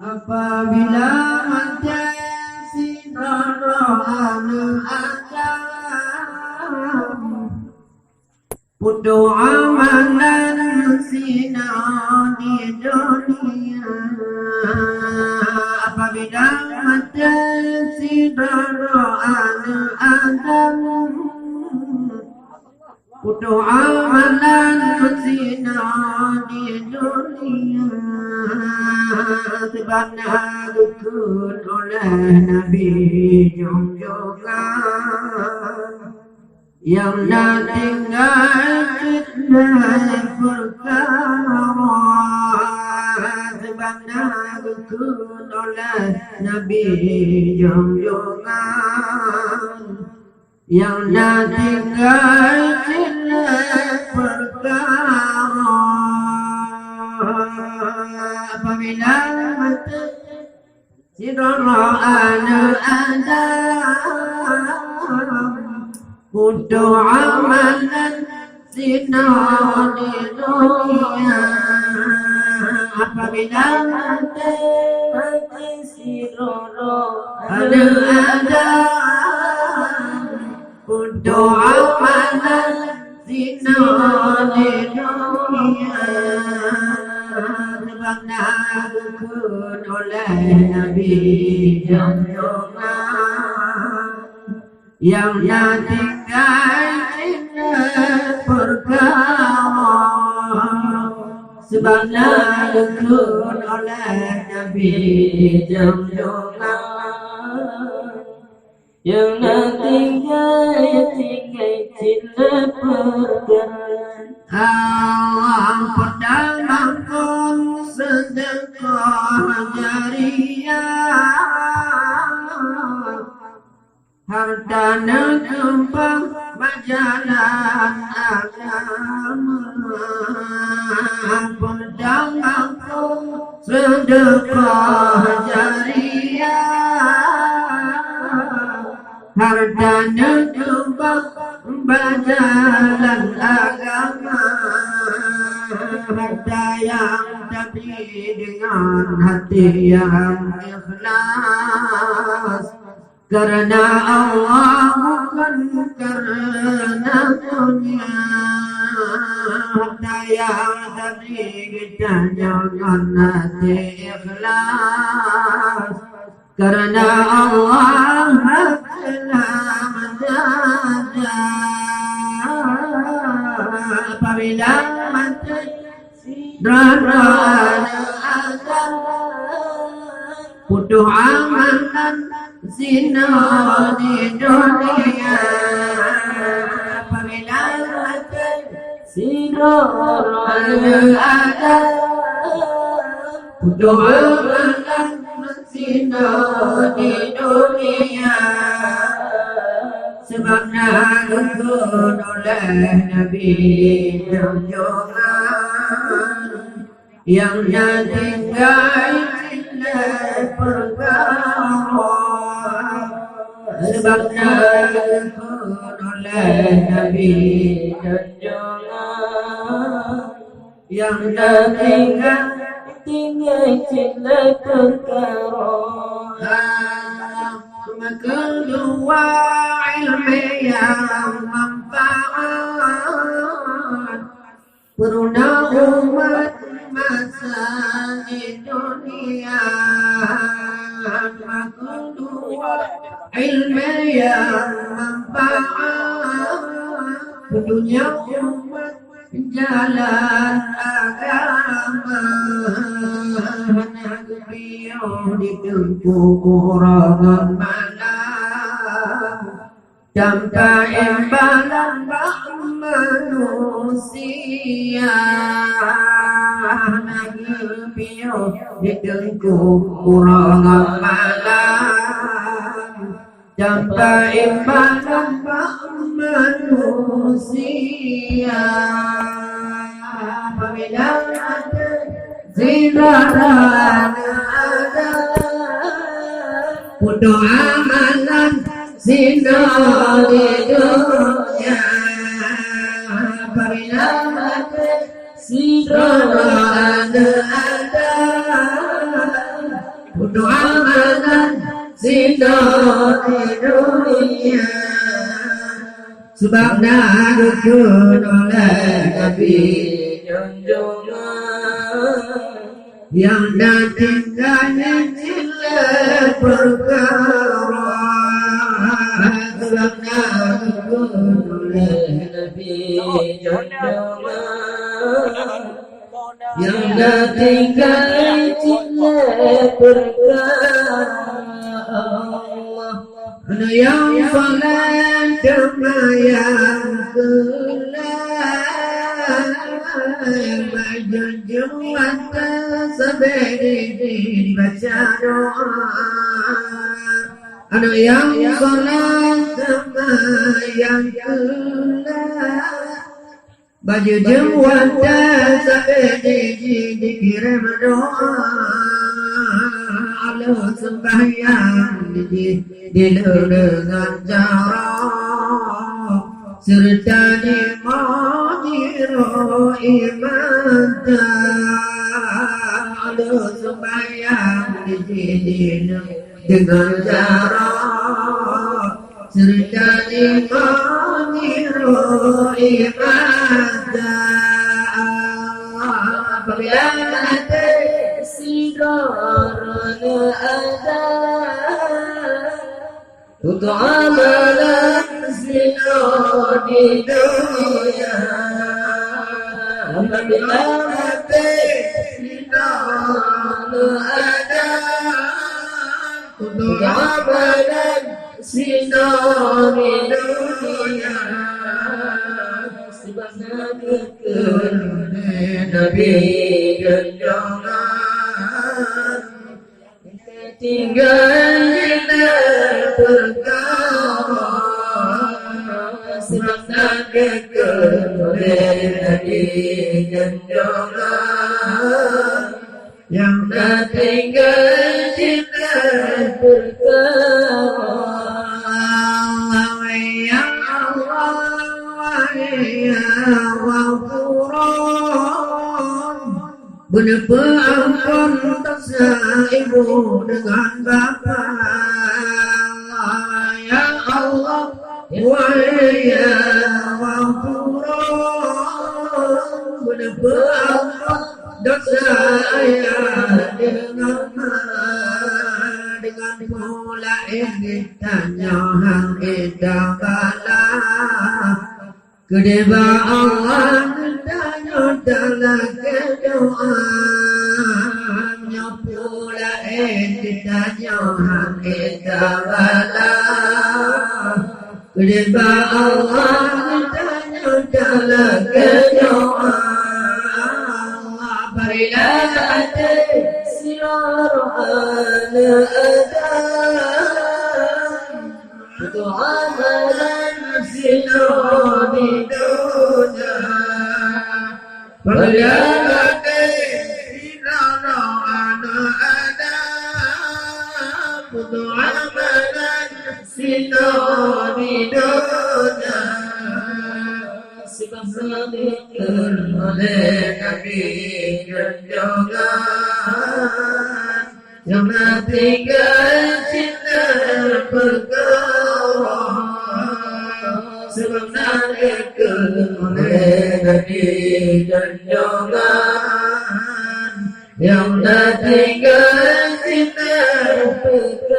Apabila ada sinar Adam putu amalan sinar di dunia. Apabila ada sinar Adam putu amalan sinar di dunia. Sebabnya dukun oleh Nabi junjungan yang nak tinggal kita perkara. Sebabnya dukun oleh Nabi junjungan yang nak tinggal kita perkara. Apabila mata siraan Adam putu amalan sinar di dunia. Apabila mata siraan Adam putu amalan sinar di dunia. Sebabnya dukun oleh Nabi junjungan yang nak tinggal kita perkara. Sebabnya dukun oleh Nabi junjungan yang nak tinggal kita perkara. Pertama pun sedekah jariyah, harta numpang berjalan agama. Pertama pun sedekah jariyah, harta numpang berjalan agama. Harta yang tapi dengan hati yang ikhlas karena Allah bukan karena dunia. Harta yang tapi kita dengan hati ikhlas karena Allah telah menjaga. Apabila mati darah Adam putu amalan zina di dunia. Apabila mati darah Adam putu amalan zina di dunia. Sebabnya dukun oleh Nabi junjungan yang nak tinggal kita perkara. Sebabnya dukun oleh Nabi junjungan yang nak tinggal kita perkara. Kedua ilmu yang manfaat peruna umat masa di dunia. Kedua ilmu yang manfaat dunia umat jalan agama. Beliau ditempuh kurangan malam tanpa imbalan manusia. Beliau ditempuh kurangan malam tanpa imbalan manusia. Apabila ada zinaran Adam putu amalan zina di dunia. Apabila ada zinaran Adam putu amalan sinar di dunia. Sebab nak dukun oleh Nabi junjungan yang dah tinggalnya nilai perkara. Sebab nak dukun oleh Nabi junjungan yang dah tinggalnya nilai perkara. Ana yang salat kemayang gelap berjunjungan sampai dibaca doa. Ana yang salat kemayang gelap berjunjungan sampai dikirim doa. Allah sembahyang dengan cara serta dimajiro iman. Allah sembahyang dengan cara serta dimajiro iman. Apabila sigaran ada untuk amalan zina di dunia. Apabila mati sigaran ada untuk amalan zina di dunia. Sebab Nabi junjungan tinggal di perkara. Sebab Nabi junjungan yang dah tinggal di perkara. Ya Allah, ya Ghafur, benapa ampun dosa ibu dengan bapa. Ya Allah, ya Ghafur, benapa ampun dosa ayah dengan pula ini tanya hang kita bala. Kedua Allah tanya dalam doa. Pula ini tanya hang kita bala. Kedua Allah tanya dalam doa. Berilah hati sinar ala adam untuk amalan sinar di dunia. Berilah hati sinar ala adam untuk amalan sinar di dunia. Sebab sabiqan oleh Nabi junjungan yang tinggal cinta perkara. Sebab sabiqan oleh Nabi junjungan yang tinggal cinta perkara.